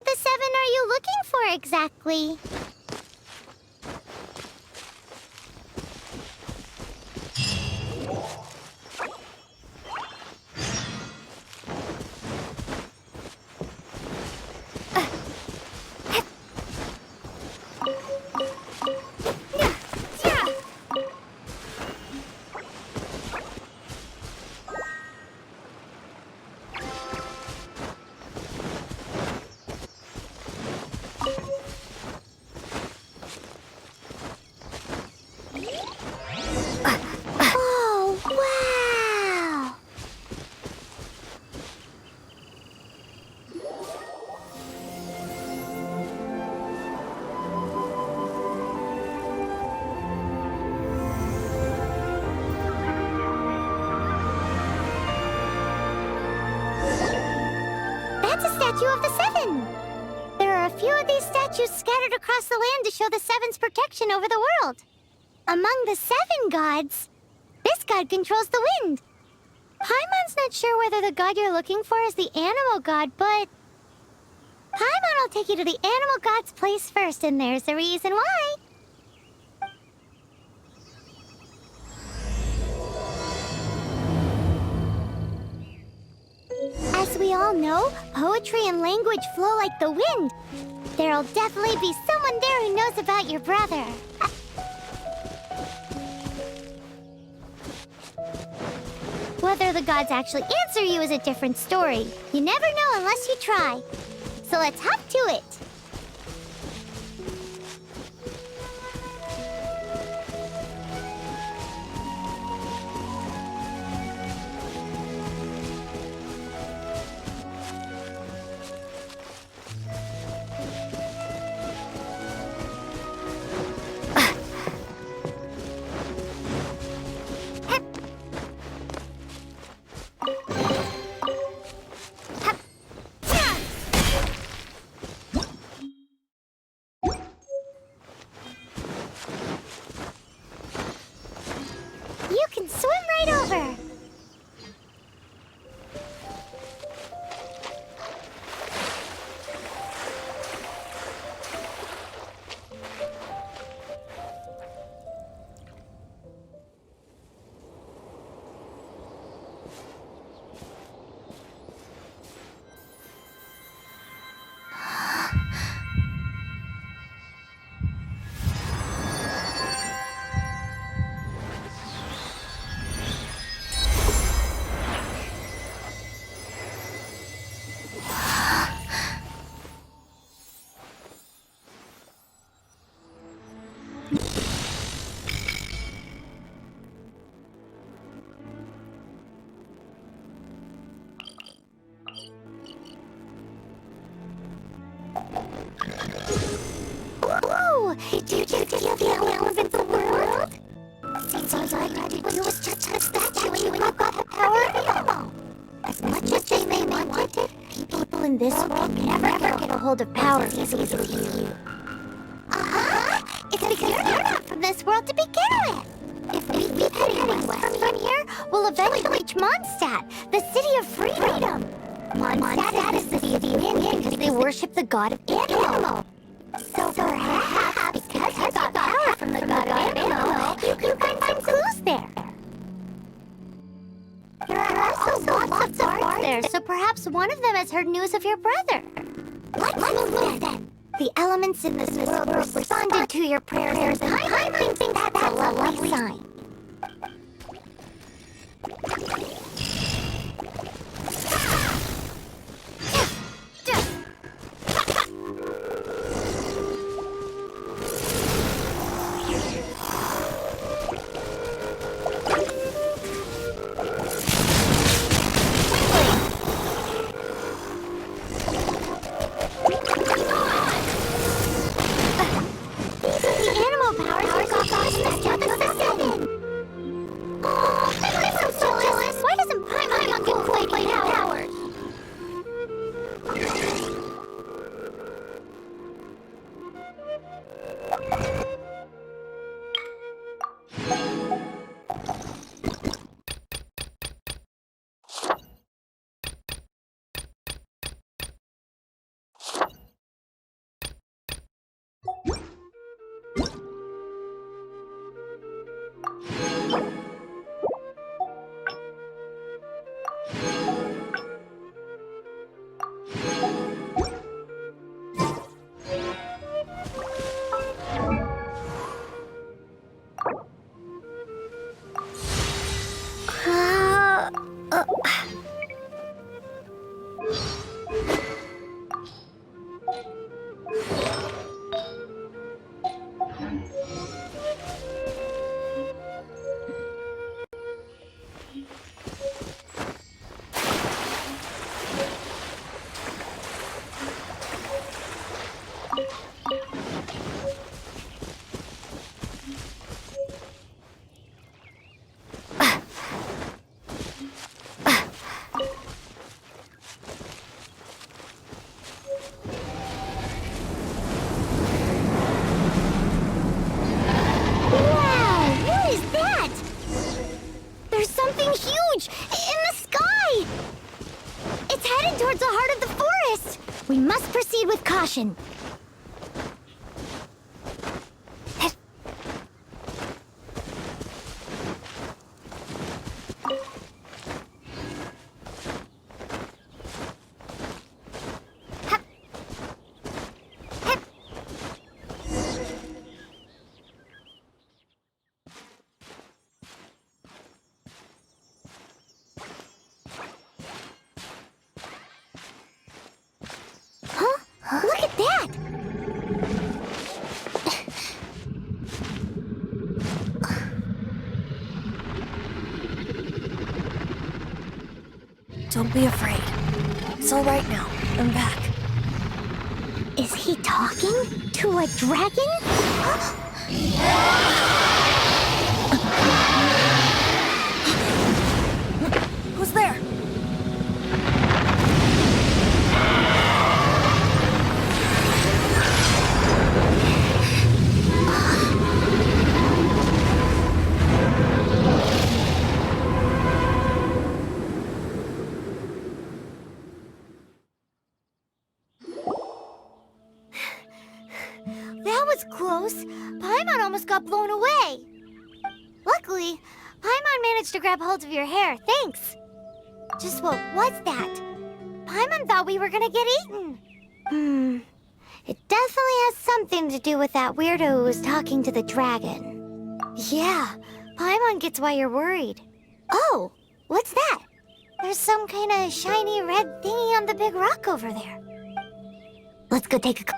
The 7 are you looking for exactly? That's a statue of the 7! There are a few of these statues scattered across the land to show the 7's protection over the world. Among the 7 gods, this god controls the wind. Paimon's not sure whether the god you're looking for is the Anemo god, but Paimon will take you to the Anemo god's place first, and there's the reason why. As we all know, poetry and language flow like the wind. There'll definitely be someone there who knows about your brother. Whether the gods actually answer you is a different story. You never know unless you try. So let's hop to it. You can swim right over. Whoa! Did you just kill the elements of the world? Seems like you was just a statue and you got the power of Anemo. As much as they may want it, people in this world can never get a hold of power as easily as you. It's because you're not from this world to begin with. If we head west from here, we'll eventually reach Mondstadt, the city of freedom. Mondstadt is the city of wind because they worship the god of Anemo. So perhaps, because you got power from the god of Anemo, you can find some clues there. There are also lots of bards there, so perhaps one of them has heard news of your brother. Let's move then. The elements in this world responded to your prayers, and I think that's a lovely sign. The Anemo powers are the 7. must proceed with caution. Look at that! Don't be afraid. It's all right now. I'm back. Is he talking to a dragon? Who's there? That was close. Paimon almost got blown away. Luckily, Paimon managed to grab hold of your hair. Thanks. Just what was that? Paimon thought we were gonna get eaten. It definitely has something to do with that weirdo who was talking to the dragon. Yeah, Paimon gets why you're worried. Oh, what's that? There's some kind of shiny red thingy on the big rock over there. Let's go take a...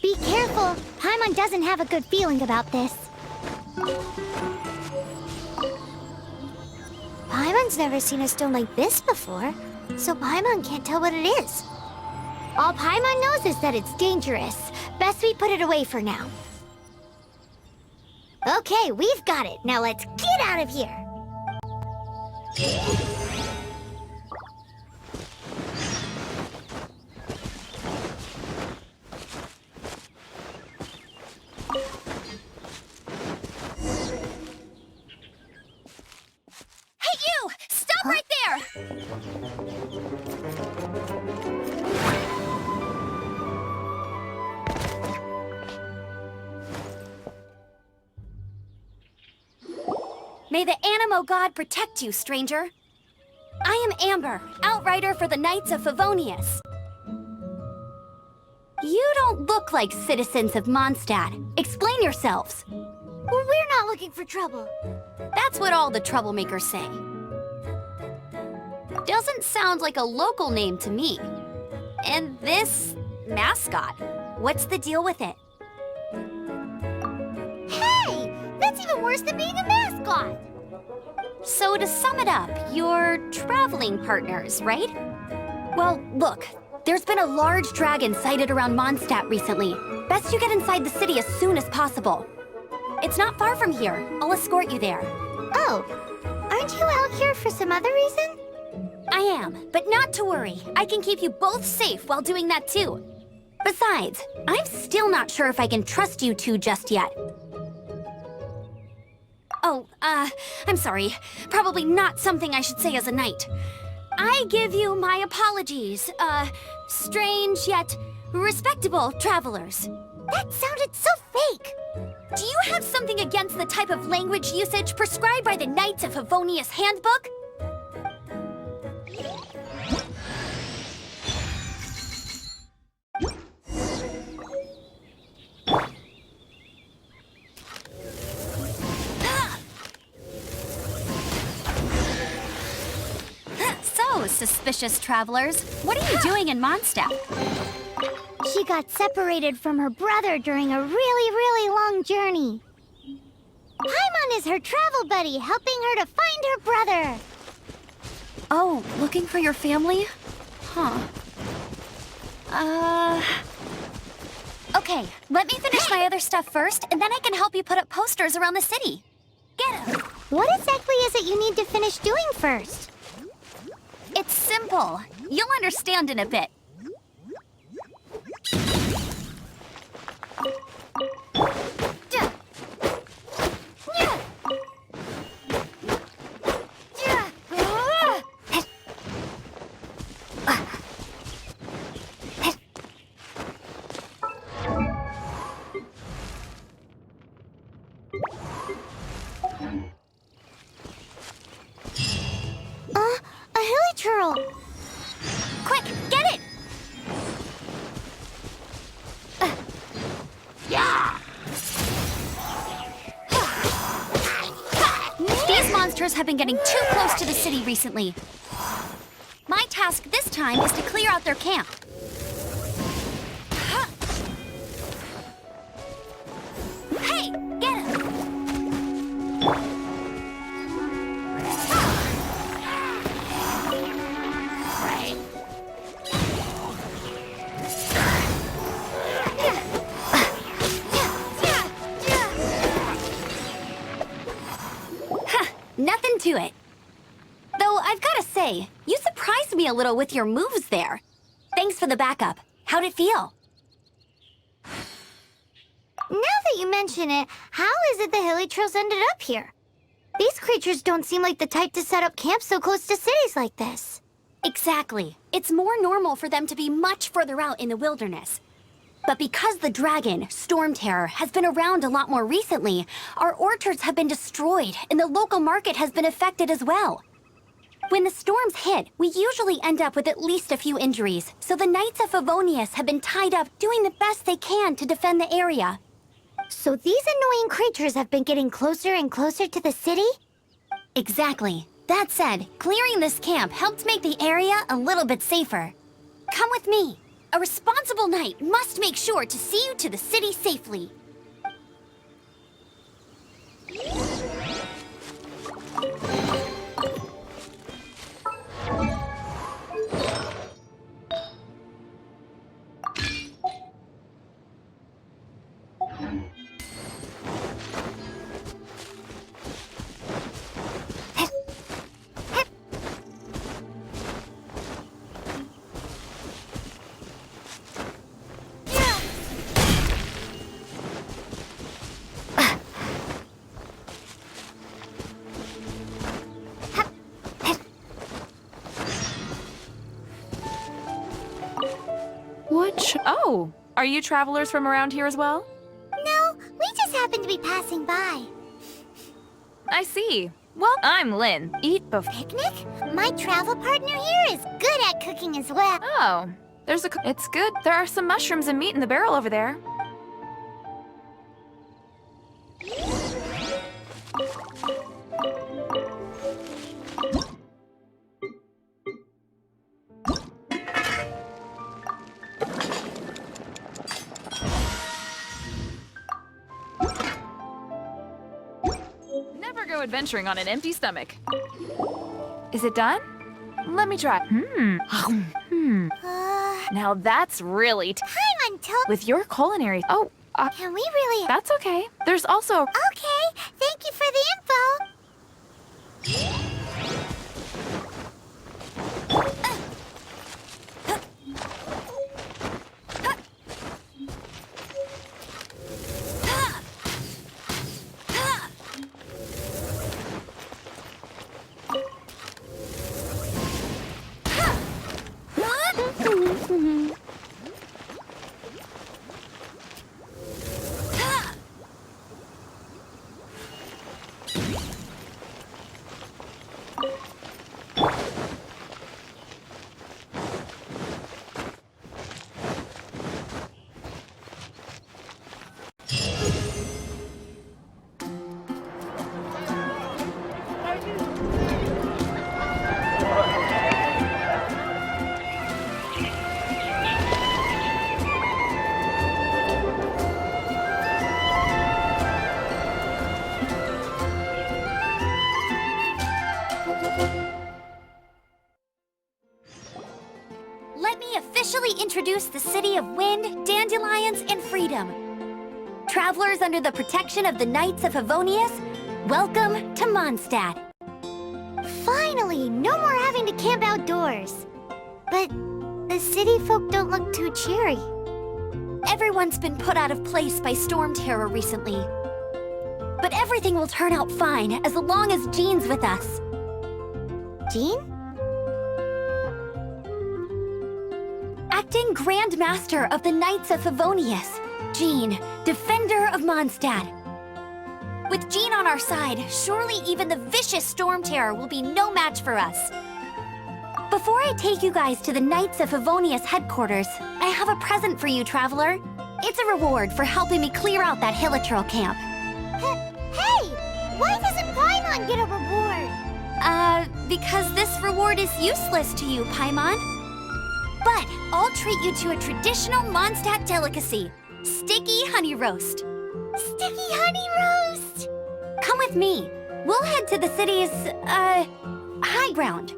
Be careful! Paimon doesn't have a good feeling about this. Paimon's never seen a stone like this before, so Paimon can't tell what it is. All Paimon knows is that it's dangerous. Best we put it away for now. Okay, we've got it. Now let's get out of here! Right there! May the Anemo god protect you, stranger. I am Amber, outrider for the Knights of Favonius. You don't look like citizens of Mondstadt. Explain yourselves. We're not looking for trouble. That's what all the troublemakers say. Doesn't sound like a local name to me. And this mascot, what's the deal with it? Hey! That's even worse than being a mascot! So to sum it up, you're traveling partners, right? Well, look, there's been a large dragon sighted around Mondstadt recently. Best you get inside the city as soon as possible. It's not far from here. I'll escort you there. Oh, aren't you out here for some other reason? I am, but not to worry. I can keep you both safe while doing that too. Besides, I'm still not sure if I can trust you two just yet. Oh, I'm sorry. Probably not something I should say as a knight. I give you my apologies, strange yet respectable travelers. That sounded so fake! Do you have something against the type of language usage prescribed by the Knights of Favonius Handbook? So, suspicious travelers, what are you doing in Mondstadt? She got separated from her brother during a really long journey. Paimon is her travel buddy, helping her to find her brother. Oh, looking for your family? Huh. Okay, let me finish my other stuff first, and then I can help you put up posters around the city. Get 'em! What exactly is it you need to finish doing first? It's simple. You'll understand in a bit. archers have been getting too close to the city recently. My task this time is to clear out their camp. Hey, get him! Nothing to it. Though I've gotta say, you surprised me a little with your moves there. Thanks for the backup. How'd it feel? Now that you mention it, how is it the Hilichurls ended up here? These creatures don't seem like the type to set up camp so close to cities like this. Exactly. It's more normal for them to be much further out in the wilderness. But because the dragon, Stormterror, has been around a lot more recently, our orchards have been destroyed and the local market has been affected as well. When the storms hit, we usually end up with at least a few injuries, so the Knights of Favonius have been tied up doing the best they can to defend the area. So these annoying creatures have been getting closer and closer to the city? Exactly. That said, clearing this camp helped make the area a little bit safer. Come with me. A responsible knight must make sure to see you to the city safely. Oh, are you travelers from around here as well? No, we just happened to be passing by. I see. Well, I'm Lynn. Eat before. Picnic? My travel partner here is good at cooking as well. Oh, it's good. There are some mushrooms and meat in the barrel over there. Never go adventuring on an empty stomach. Is it done? Let me try. Now that's really Paimon told... with your culinary. Oh, Can we really... that's okay. There's also. Okay, thank you for the info. Let me officially introduce the city of wind, dandelions, and freedom. Travelers under the protection of the Knights of Favonius, welcome to Mondstadt. Finally, no more having to camp outdoors. But the city folk don't look too cheery. Everyone's been put out of place by Stormterror recently. But everything will turn out fine as long as Jean's with us. Jean? Acting Grand Master of the Knights of Favonius, Jean, Defender of Mondstadt. With Jean on our side, surely even the vicious Stormterror will be no match for us. Before I take you guys to the Knights of Favonius headquarters, I have a present for you, Traveler. It's a reward for helping me clear out that Hilichurl camp. Hey! Why doesn't Paimon not get a reward? Because this reward is useless to you, Paimon. But I'll treat you to a traditional Mondstadt delicacy, sticky honey roast. Sticky honey roast! Come with me. We'll head to the city's, high ground.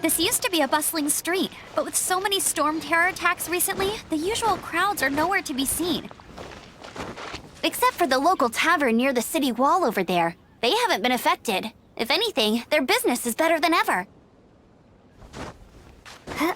This used to be a bustling street, but with so many Stormterror attacks recently, the usual crowds are nowhere to be seen. Except for the local tavern near the city wall over there. They haven't been affected. If anything, their business is better than ever. Huh?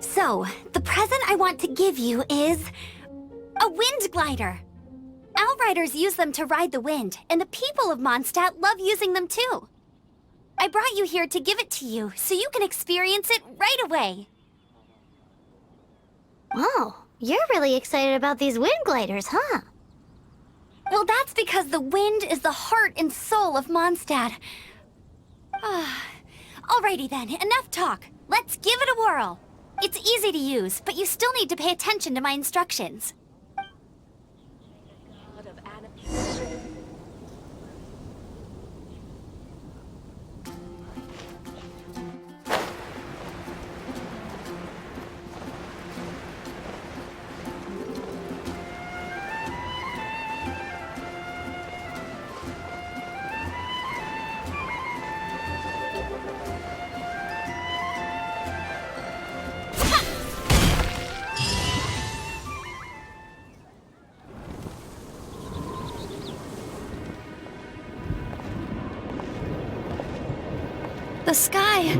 So, the present I want to give you is a wind glider. Outriders use them to ride the wind, and the people of Mondstadt love using them too. I brought you here to give it to you, so you can experience it right away. Wow, you're really excited about these wind gliders, huh? Well, that's because the wind is the heart and soul of Mondstadt. Alrighty then, enough talk. Let's give it a whirl. It's easy to use, but you still need to pay attention to my instructions. The sky.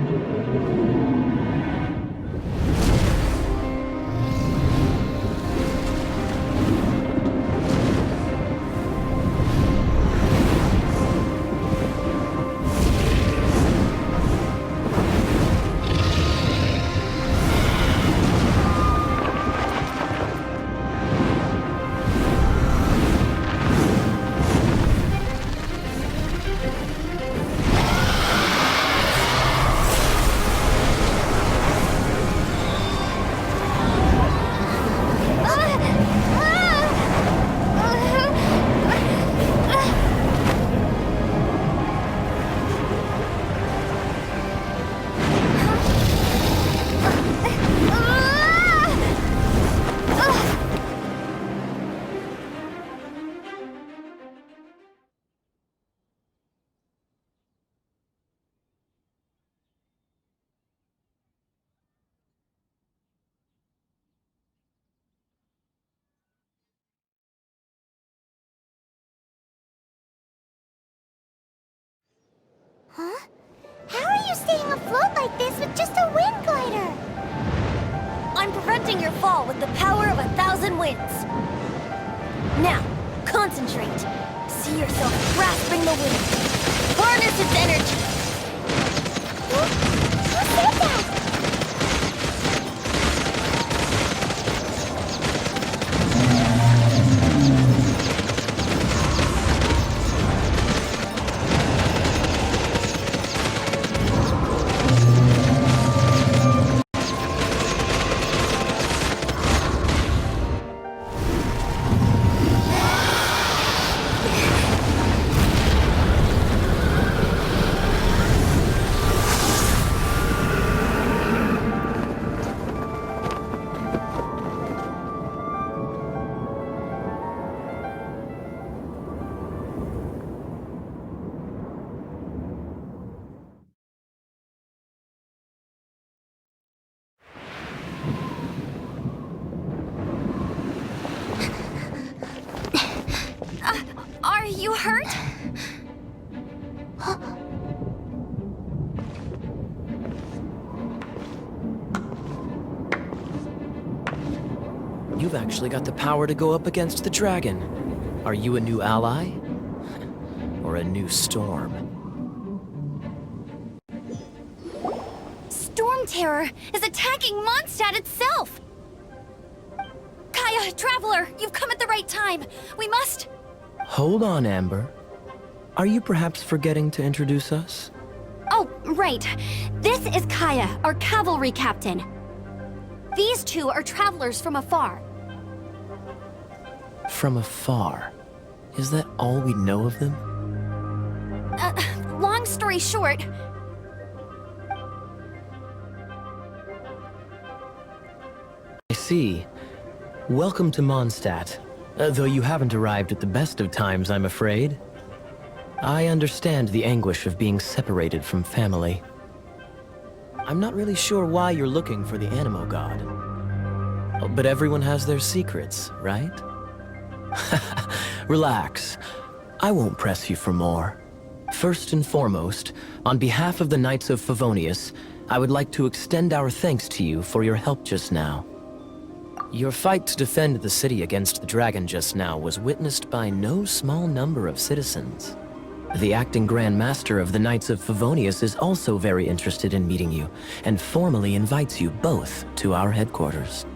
Huh? How are you staying afloat like this with just a wind glider? I'm preventing your fall with the power of 1,000 winds. Now, concentrate. See yourself grasping the wind. Harness its energy. Who said that? You've actually got the power to go up against the dragon. Are you a new ally? Or a new storm? Stormterror is attacking Mondstadt itself! Kaeya, Traveler, you've come at the right time. We must... Hold on, Amber. Are you perhaps forgetting to introduce us? Oh, right. This is Kaeya, our cavalry captain. These two are travelers from afar. From afar? Is that all we know of them? Long story short... I see. Welcome to Mondstadt. Though you haven't arrived at the best of times, I'm afraid. I understand the anguish of being separated from family. I'm not really sure why you're looking for the Anemo god. But everyone has their secrets, right? Relax. I won't press you for more. First and foremost, on behalf of the Knights of Favonius, I would like to extend our thanks to you for your help just now. Your fight to defend the city against the dragon just now was witnessed by no small number of citizens. The acting Grand Master of the Knights of Favonius is also very interested in meeting you, and formally invites you both to our headquarters.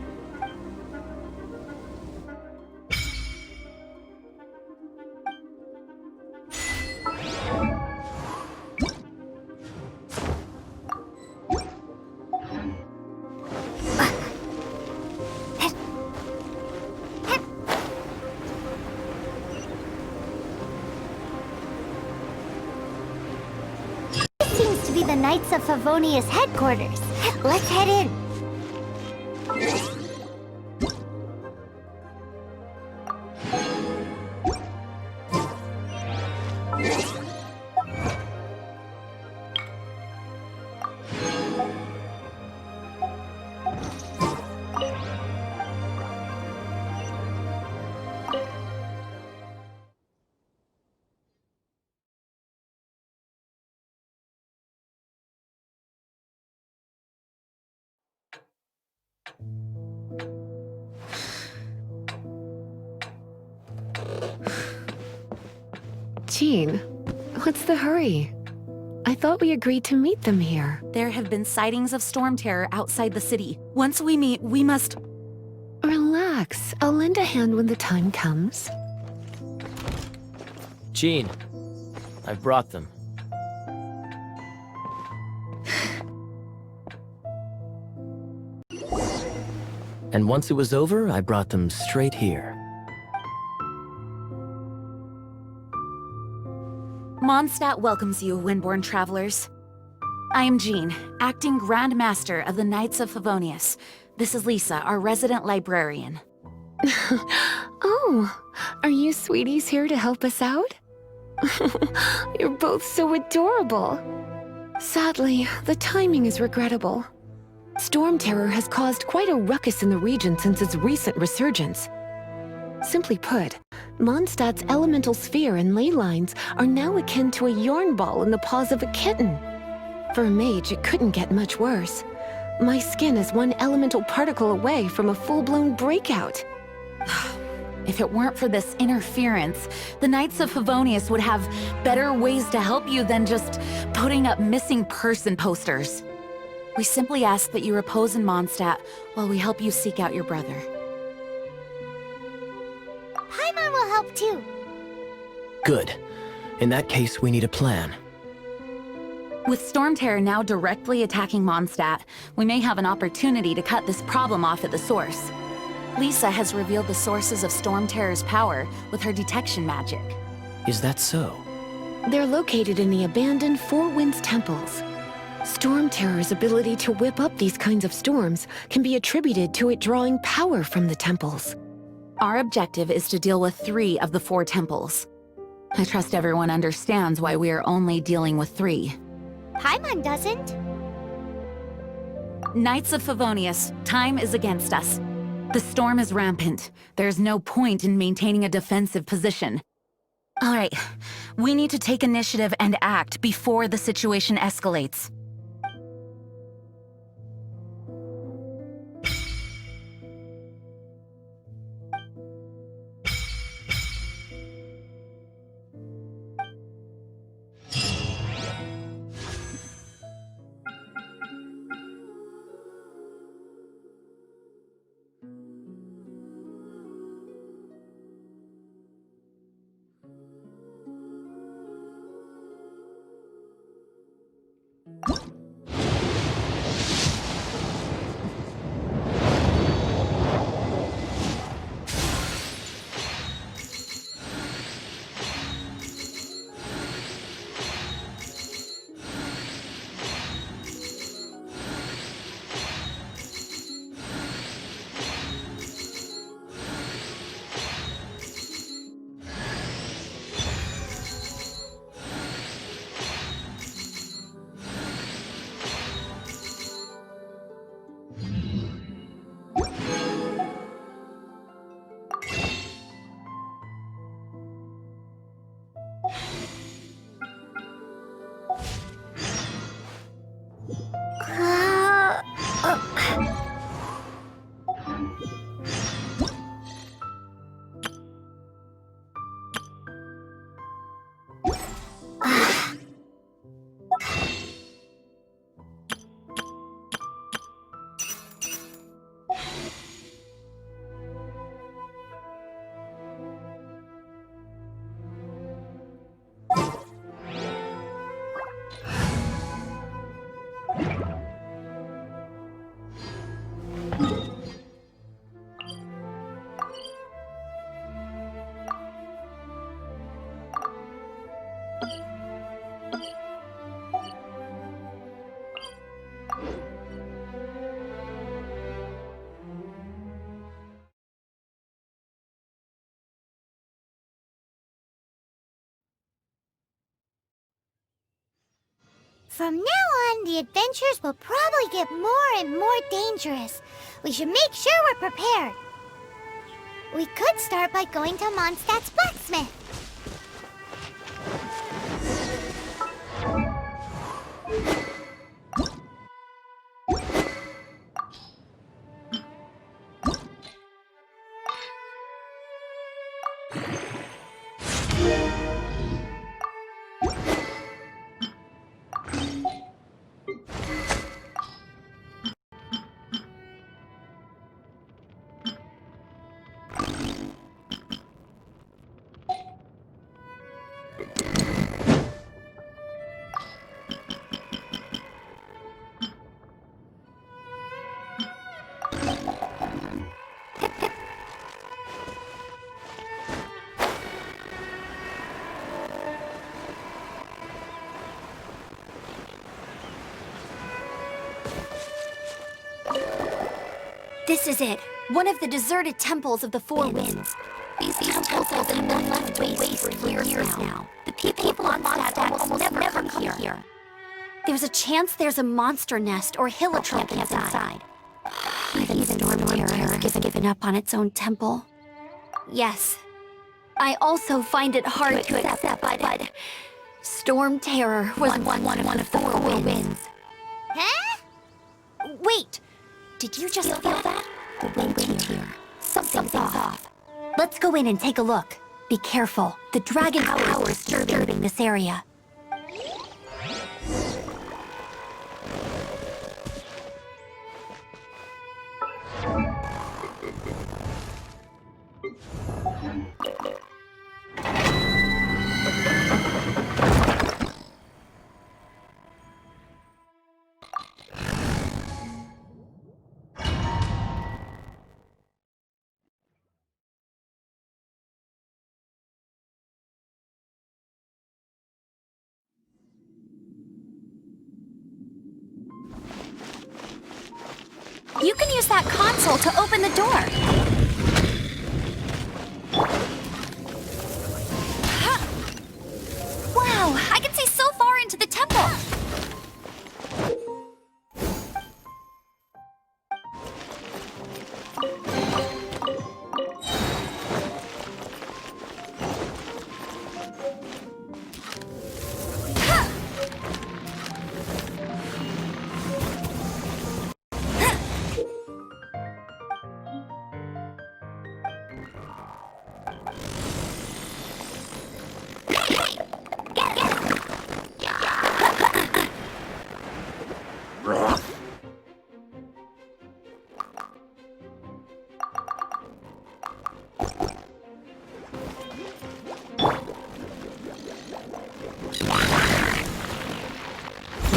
Seems to be the Knights of Favonius headquarters. Let's head in. Jean, what's the hurry? I thought we agreed to meet them here. There have been sightings of Stormterror outside the city. Once we meet, we must... Relax. I'll lend a hand when the time comes. Jean, I've brought them. And once it was over, I brought them straight here. Mondstadt welcomes you, Windborn travelers. I am Jean, acting Grand Master of the Knights of Favonius. This is Lisa, our resident librarian. Oh, are you sweeties here to help us out? You're both so adorable. Sadly, the timing is regrettable. Stormterror has caused quite a ruckus in the region since its recent resurgence. Simply put, Mondstadt's elemental sphere and ley lines are now akin to a yarn ball in the paws of a kitten. For a mage, it couldn't get much worse. My skin is one elemental particle away from a full-blown breakout. If it weren't for this interference, the Knights of Favonius would have better ways to help you than just putting up missing person posters. We simply ask that you repose in Mondstadt while we help you seek out your brother. Paimon will help too. Good. In that case, we need a plan. With Stormterror now directly attacking Mondstadt, we may have an opportunity to cut this problem off at the source. Lisa has revealed the sources of Stormterror's power with her detection magic. Is that so? They're located in the abandoned Four Winds temples. Stormterror's ability to whip up these kinds of storms can be attributed to it drawing power from the temples. Our objective is to deal with 3 of the 4 temples. I trust everyone understands why we are only dealing with 3. Paimon doesn't. Knights of Favonius, time is against us. The storm is rampant. There's no point in maintaining a defensive position. All right, we need to take initiative and act before the situation escalates. From now on, the adventures will probably get more and more dangerous. We should make sure we're prepared. We could start by going to Mondstadt's blacksmith. This is it. One of the deserted temples of the Four Winds. These temples have been left waste for years now. The people on Mondstadt will never come here. There's a chance there's a monster nest or hilichurl inside. Even Stormterror has given up on its own temple. Yes. I also find it hard to accept, but Stormterror was one of the Four Winds. Huh? Wait! Did you just feel that? The wind here. Something's off. Let's go in and take a look. Be careful. The dragon power is disturbing this area. You can use that console to open the door. Wow, I can see so far into the temple.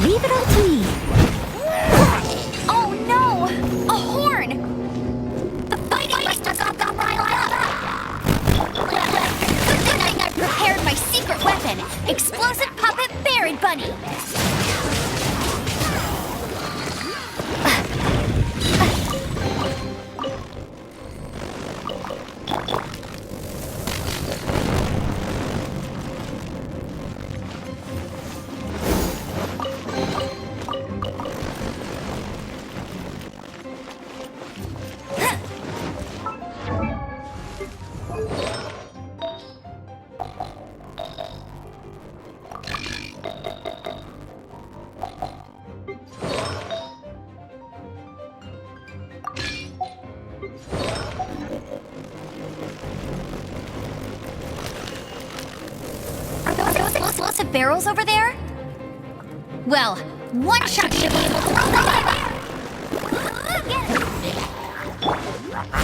Leave it all to me. Oh no! A horn! The fighting must have gone right up. Good thing I prepared my secret weapon, explosive puppet Berry Bunny. Explosive barrels over there? Well, one shot should be able to throw them.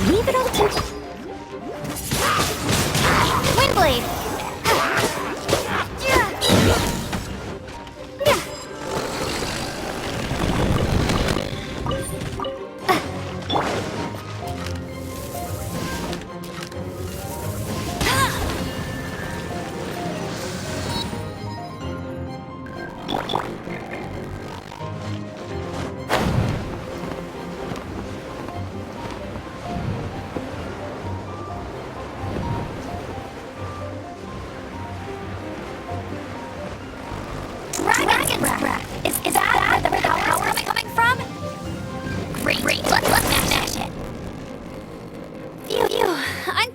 Leave it all to Windblade!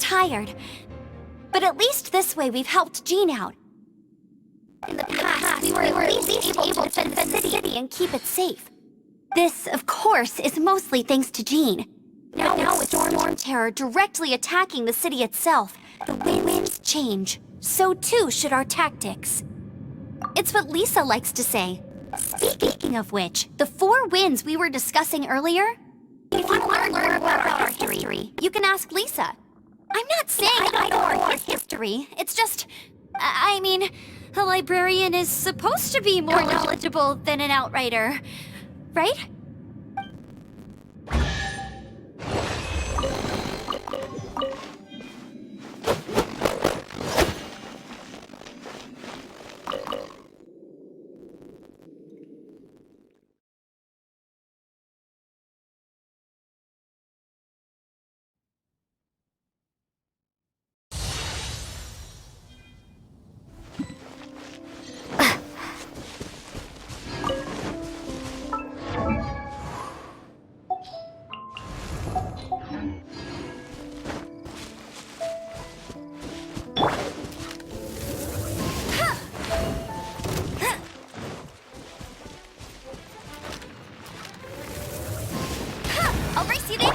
tired. But at least this way we've helped Jean out. In the past, we were at least able to defend the city and keep it safe. This, of course, is mostly thanks to Jean. Now with Stormterror directly attacking the city itself, the winds change. So too should our tactics. It's what Lisa likes to say. Speaking of which, the 4 winds we were discussing earlier? If you want to learn more about our history, you can ask Lisa. I'm not saying I don't know our history. It's just... I mean, a librarian is supposed to be more knowledgeable than an outrider, right? I'll race you then.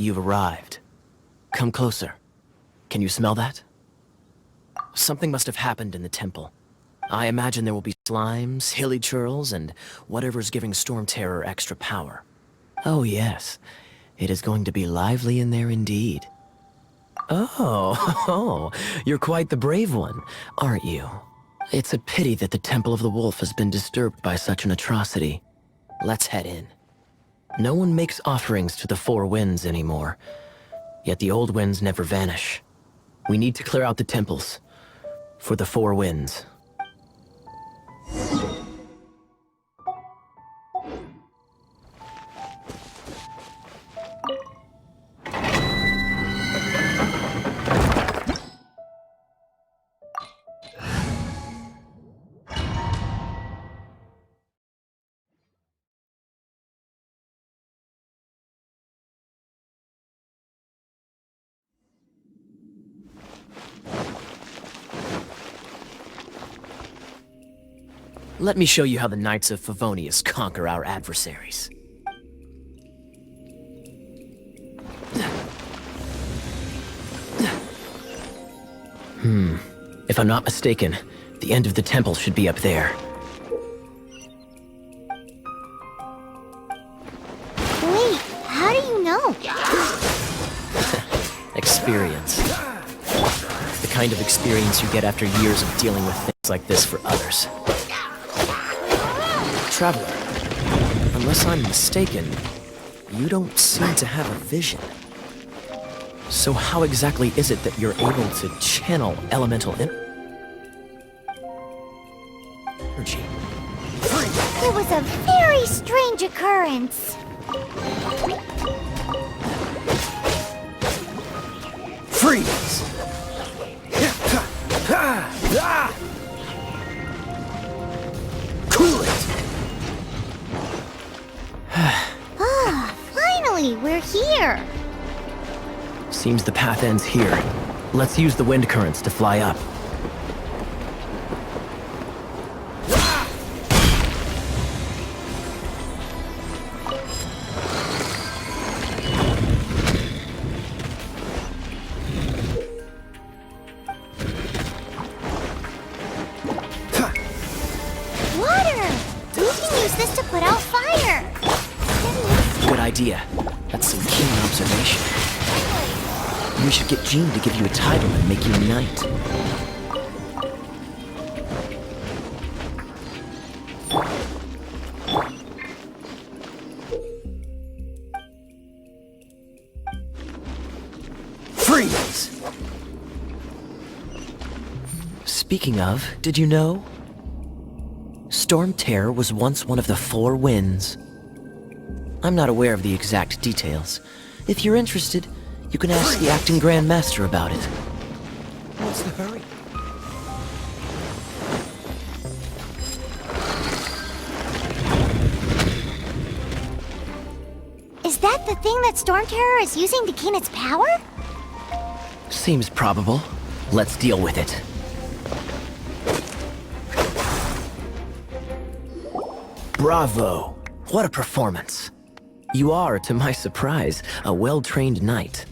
You've arrived. Come closer. Can you smell that? Something must have happened in the temple. I imagine there will be slimes, hilly churls, and whatever's giving Stormterror extra power. Oh yes, it is going to be lively in there indeed. Oh, you're quite the brave one, aren't you? It's a pity that the Temple of the Wolf has been disturbed by such an atrocity. Let's head in. No one makes offerings to the Four Winds anymore, yet the old winds never vanish. We need to clear out the temples for the Four Winds. Let me show you how the Knights of Favonius conquer our adversaries. If I'm not mistaken, the end of the temple should be up there. Wait, how do you know? Experience. The kind of experience you get after years of dealing with things like this for others. Traveler, unless I'm mistaken, you don't seem to have a vision. So how exactly is it that you're able to channel elemental energy? It was a very strange occurrence. Freeze! Cool it! Finally, we're here. Seems the path ends here. Let's use the wind currents to fly up. Water! We can use this to put out fire. Good idea. That's some keen observation. We should get Jean to give you a title and make you a knight. Freeze! Speaking of, did you know? Stormterror was once one of the 4 winds. I'm not aware of the exact details. If you're interested, you can ask the acting Grand Master about it. What's the hurry? Is that the thing that Stormterror is using to gain its power? Seems probable. Let's deal with it. Bravo! What a performance. You are, to my surprise, a well-trained knight.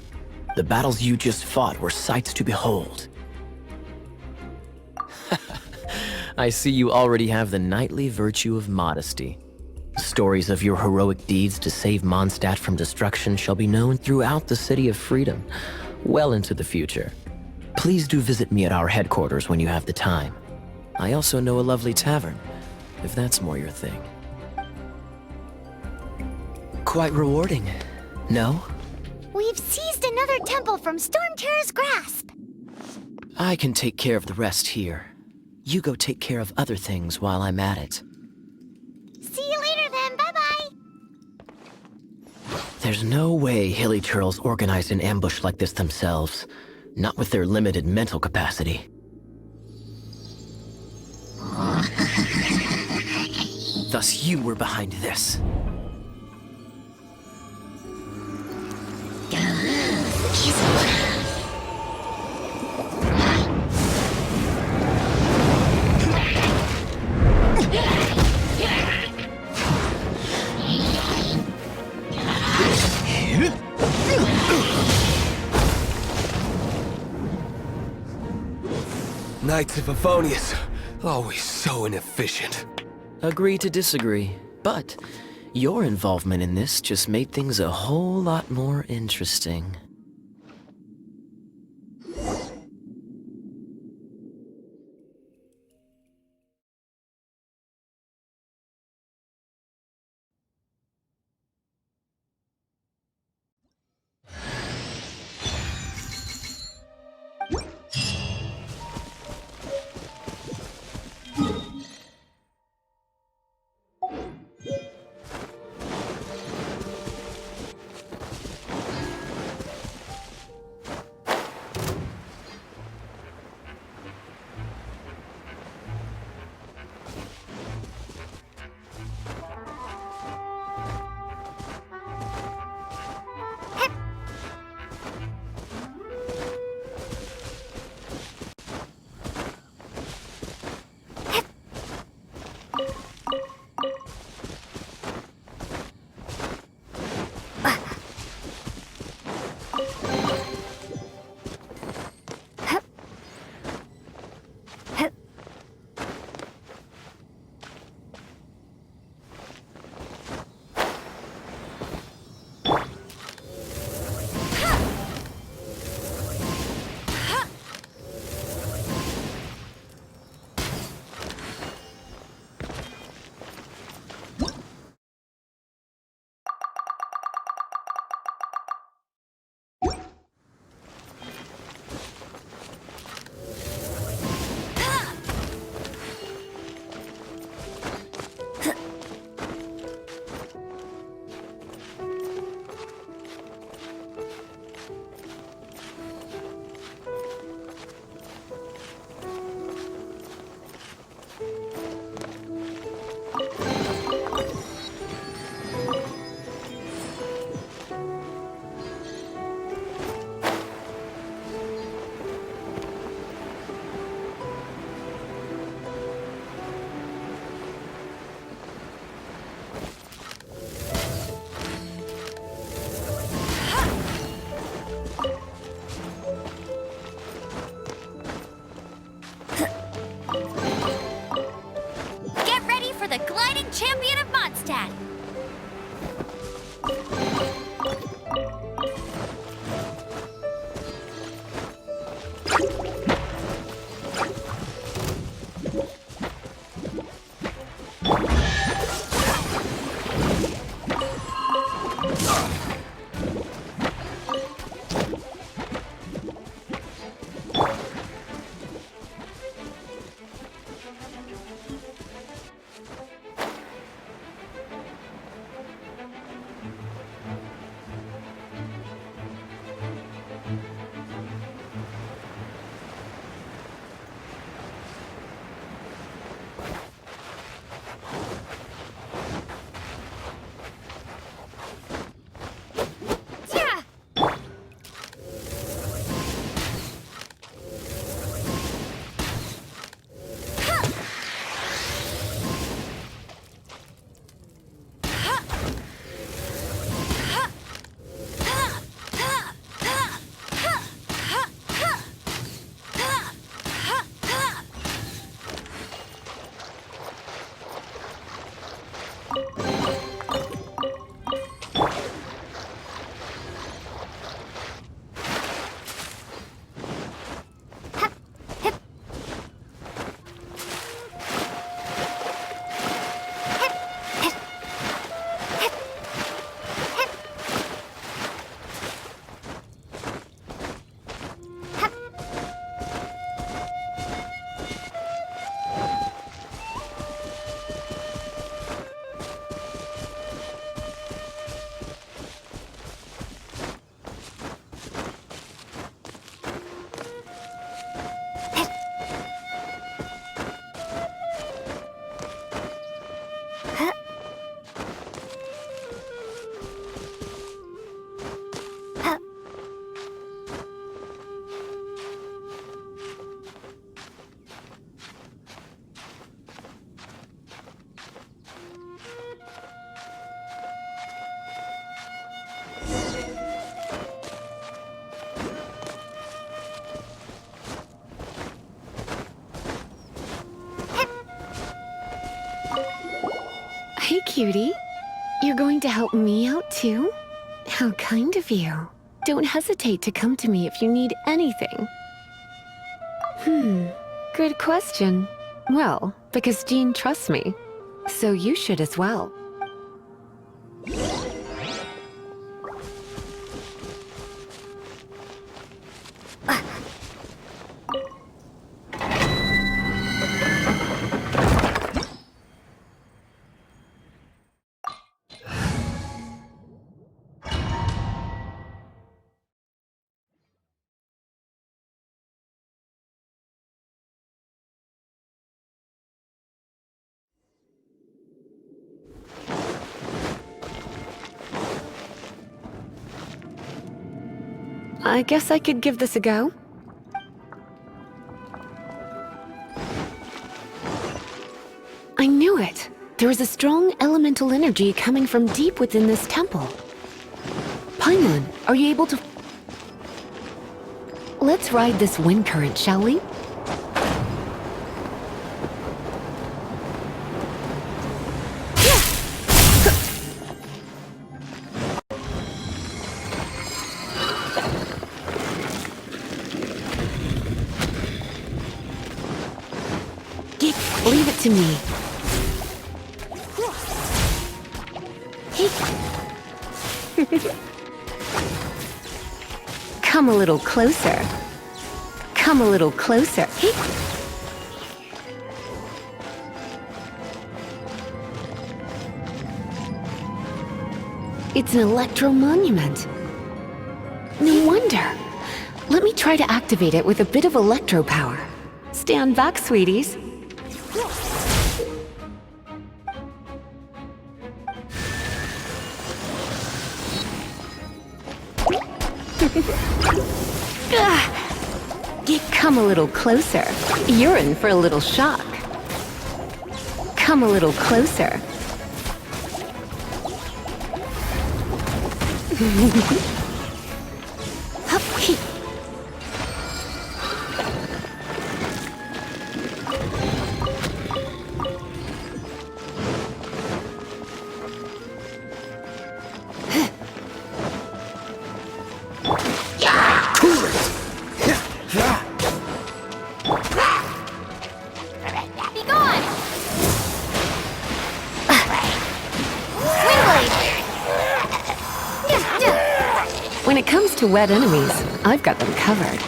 The battles you just fought were sights to behold. I see you already have the knightly virtue of modesty. Stories of your heroic deeds to save Mondstadt from destruction shall be known throughout the City of Freedom, well into the future. Please do visit me at our headquarters when you have the time. I also know a lovely tavern, if that's more your thing. Quite rewarding, no? We've seized another temple from Stormterror's grasp. I can take care of the rest here. You go take care of other things while I'm at it. See you later then, bye-bye. There's no way Hilly Churls organized an ambush like this themselves. Not with their limited mental capacity. Thus you were behind this. Knights of Favonius, always so inefficient. Agree to disagree, but your involvement in this just made things a whole lot more interesting. Mondstadt. Hey, cutie. You're going to help me out, too? How kind of you. Don't hesitate to come to me if you need anything. Good question. Well, because Jean trusts me. So you should as well. I guess I could give this a go. I knew it! There is a strong elemental energy coming from deep within this temple. Paimon, are you able to... Let's ride this wind current, shall we? Leave it to me. Come a little closer. Come a little closer. It's an electro monument. No wonder. Let me try to activate it with a bit of electro power. Stand back, sweeties. Come a little closer. You're in for a little shock. Come a little closer. When it comes to wet enemies, I've got them covered.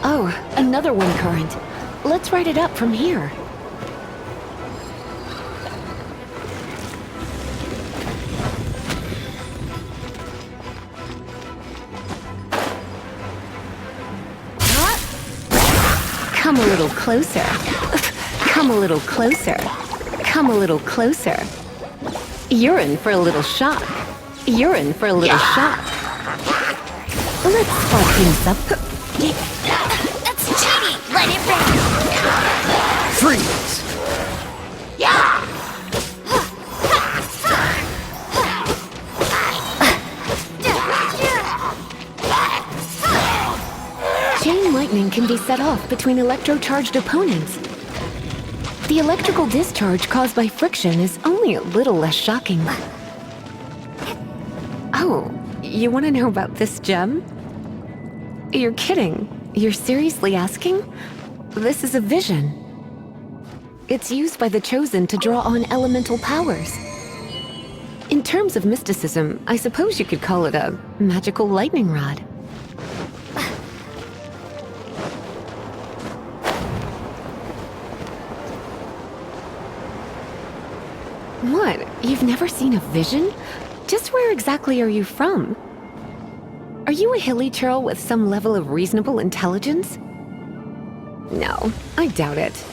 Oh, another wind current. Let's ride it up from here. Come a little closer. Come a little closer. Come a little closer. You're in for a little shock. You're in for a little shock. Let's spark things up. That's cheating! Let it rip! Freeze! Chain lightning can be set off between electro-charged opponents. The electrical discharge caused by friction is only a little less shocking. Oh, you want to know about this gem? You're kidding. You're seriously asking? This is a vision. It's used by the Chosen to draw on elemental powers. In terms of mysticism, I suppose you could call it a magical lightning rod. What? You've never seen a vision? Just where exactly are you from? Are you a hilly churl with some level of reasonable intelligence? No, I doubt it.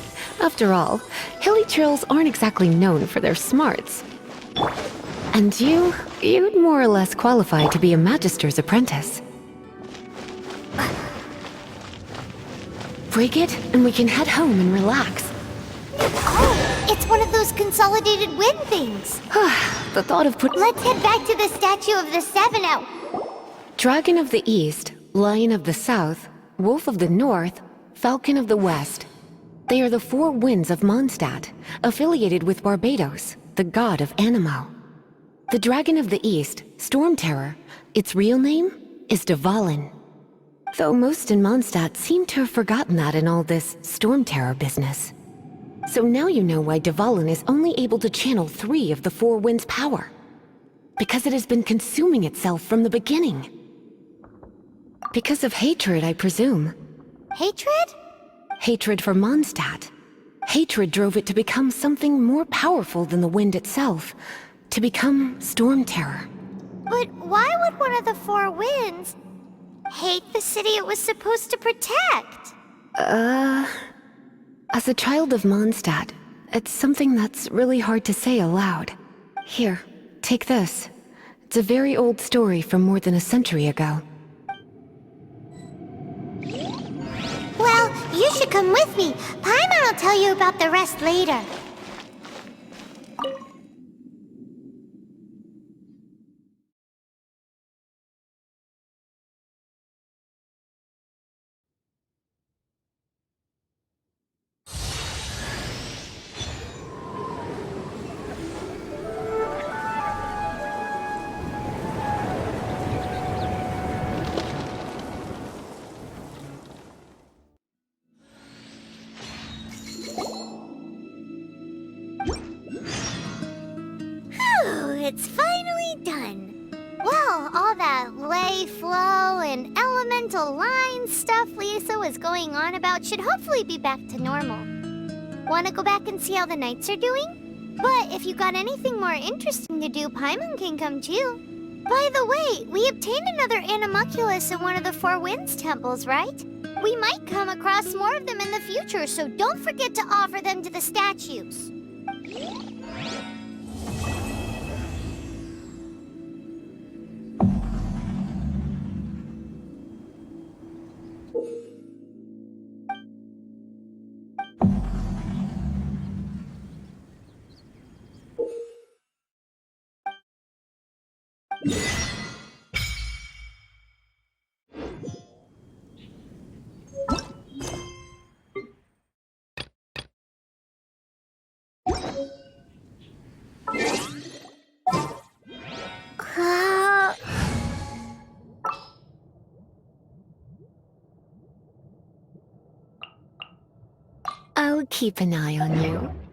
After all, hilly churls aren't exactly known for their smarts. And you'd more or less qualify to be a magister's apprentice. Break it, and we can head home and relax. Oh, it's one of those consolidated wind things. The thought of Let's head back to the statue of the Seven out. Dragon of the East, Lion of the South, Wolf of the North, Falcon of the West. They are the four winds of Mondstadt, affiliated with Barbatos, the god of Anemo. The Dragon of the East, Stormterror, its real name is dvalin. Though most in Mondstadt seem to have forgotten that in all this Stormterror business. So now you know why dvalin is only able to channel 3 of the four winds' power. Because it has been consuming itself from the beginning. Because of hatred, I presume. Hatred? Hatred for Mondstadt. Hatred drove it to become something more powerful than the wind itself. To become Stormterror. But why would one of the four winds hate the city it was supposed to protect? As a child of Mondstadt, it's something that's really hard to say aloud. Here, take this. It's a very old story from more than a century ago. Well, you should come with me. Paimon will tell you about the rest later. It's finally done. Well, all that ley flow and elemental line stuff Lisa was going on about should hopefully be back to normal. Want to go back and see how the knights are doing? But if you got anything more interesting to do, Paimon can come too. By the way, we obtained another animalculus in one of the Four Winds temples, right? We might come across more of them in the future, so don't forget to offer them to the statues. keep an eye on you.